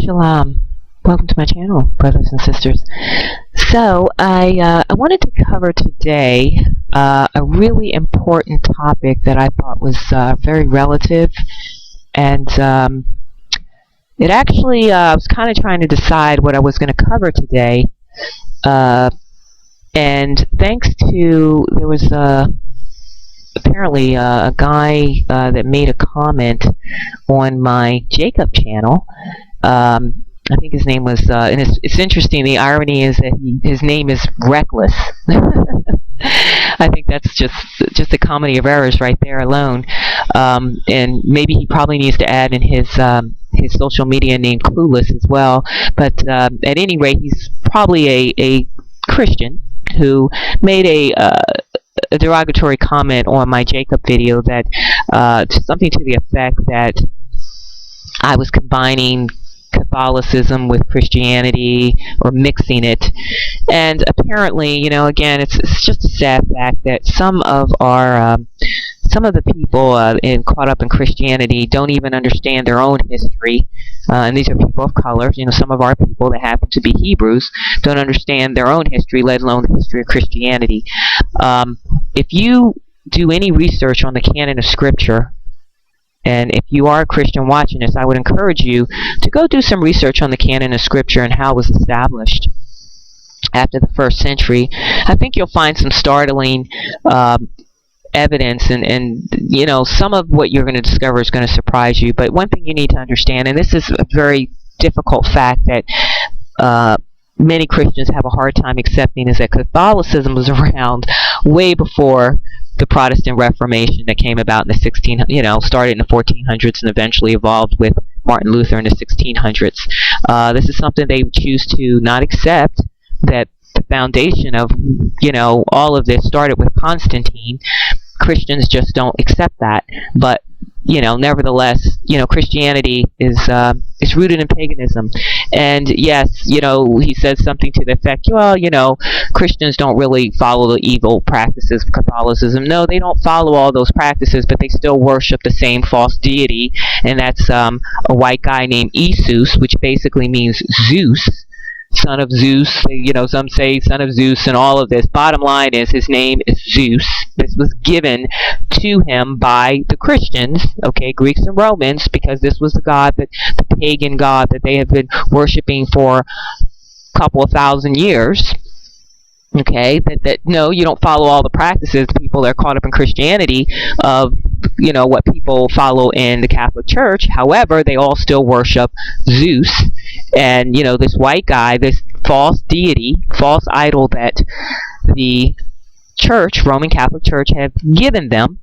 Shalom. Welcome to my channel, brothers and sisters. So, I wanted to cover today a really important topic that I thought was very relative, and it actually, I was kind of trying to decide what I was going to cover today, and thanks to, there was apparently a guy that made a comment on my Jacob channel. I think his name was, and it's interesting, the irony is that his name is Reckless. I think that's just a comedy of errors right there alone. And maybe he probably needs to add in his social media name Clueless as well. But at any rate, he's probably a Christian who made a derogatory comment on my Jacob video that something to the effect that I was combining Catholicism with Christianity, or mixing it. And apparently, you know, again, it's just a sad fact that some of the people caught up in Christianity don't even understand their own history. And these are people of color. You know, some of our people that happen to be Hebrews don't understand their own history, let alone the history of Christianity. If you do any research on the canon of Scripture, and if you are a Christian watching this, I would encourage you to go do some research on the canon of Scripture and how it was established after the 1st century. I think you'll find some startling evidence, and you know, some of what you're going to discover is going to surprise you. But one thing you need to understand, and this is a very difficult fact that many Christians have a hard time accepting, is that Catholicism was around way before the Protestant Reformation that came about in the started in the 1400s and eventually evolved with Martin Luther in the 1600s. This is something they choose to not accept, that the foundation of, you know, all of this started with Constantine. Christians just don't accept that. But, you know, nevertheless, you know, Christianity is rooted in paganism. And yes, you know, he says something to the effect, well, you know, Christians don't really follow the evil practices of Catholicism. No, they don't follow all those practices, but they still worship the same false deity, and that's a white guy named Isus, which basically means Zeus, son of Zeus. You know, some say son of Zeus, and all of this. Bottom line is, his name is Zeus. This was given to him by the Christians, okay, Greeks and Romans, because this was the god, the pagan god that they have been worshiping for a couple of thousand years. Okay, that no, you don't follow all the practices. People that are caught up in Christianity of, you know, what people follow in the Catholic Church. However, they all still worship Zeus, and, you know, this white guy, this false deity, false idol that the Church, Roman Catholic Church, have given them.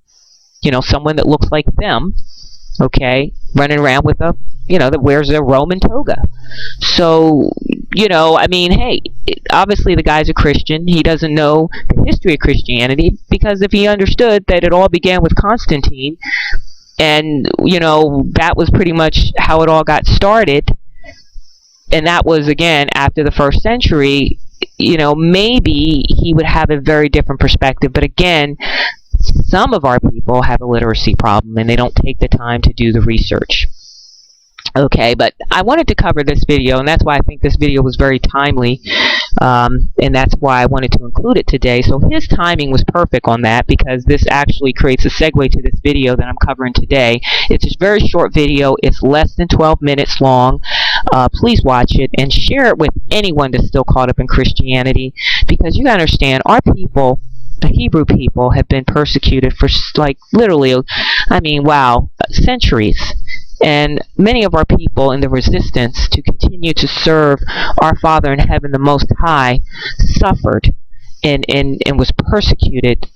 You know, someone that looks like them, okay, running around with a, you know, that wears a Roman toga. So, you know, I mean, hey, obviously the guy's a Christian. He doesn't know the history of Christianity, because if he understood that it all began with Constantine, and, you know, that was pretty much how it all got started, and that was, again, after the 1st century, you know, maybe he would have a very different perspective. But again, some of our people have a literacy problem, and they don't take the time to do the research. Okay, but I wanted to cover this video, and that's why I think this video was very timely, and that's why I wanted to include it today. So his timing was perfect on that, because this actually creates a segue to this video that I'm covering today. It's a very short video. It's less than 12 minutes long. Please watch it and share it with anyone that's still caught up in Christianity, because you gotta understand, our people, the Hebrew people, have been persecuted for, like, literally, I mean, wow, centuries. And many of our people, in the resistance to continue to serve our Father in heaven, the Most High, suffered and was persecuted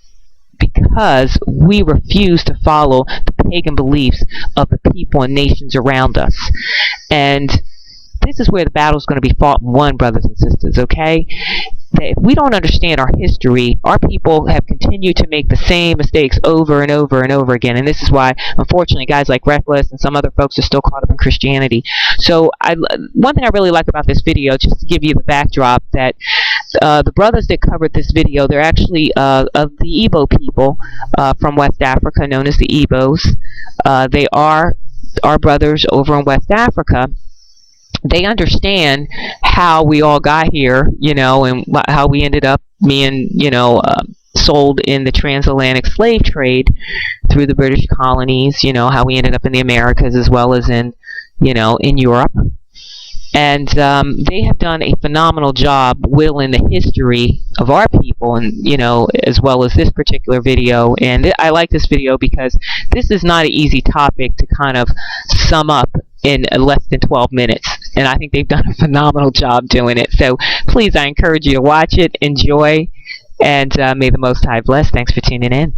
because we refused to follow the pagan beliefs of the people and nations around us. And this is where the battle is going to be fought and won, brothers and sisters, okay? That if we don't understand our history, our people have continued to make the same mistakes over and over and over again. And this is why, unfortunately, guys like Reckless and some other folks are still caught up in Christianity. So one thing I really like about this video, just to give you the backdrop, that the brothers that covered this video, they're actually of the Igbo people from West Africa, known as the Igbos. They are our brothers over in West Africa. they understand how we all got here, and how we ended up being, sold in the transatlantic slave trade through the British colonies, how we ended up in the Americas as well as in Europe. And they have done a phenomenal job whittling the history of our people, and as well as this particular video. And I like this video because this is not an easy topic to kind of sum up in less than 12 minutes. And I think they've done a phenomenal job doing it. So please, I encourage you to watch it, enjoy, and may the Most High bless. Thanks for tuning in.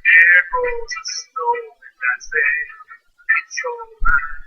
There goes the snow, and I say, it's alright.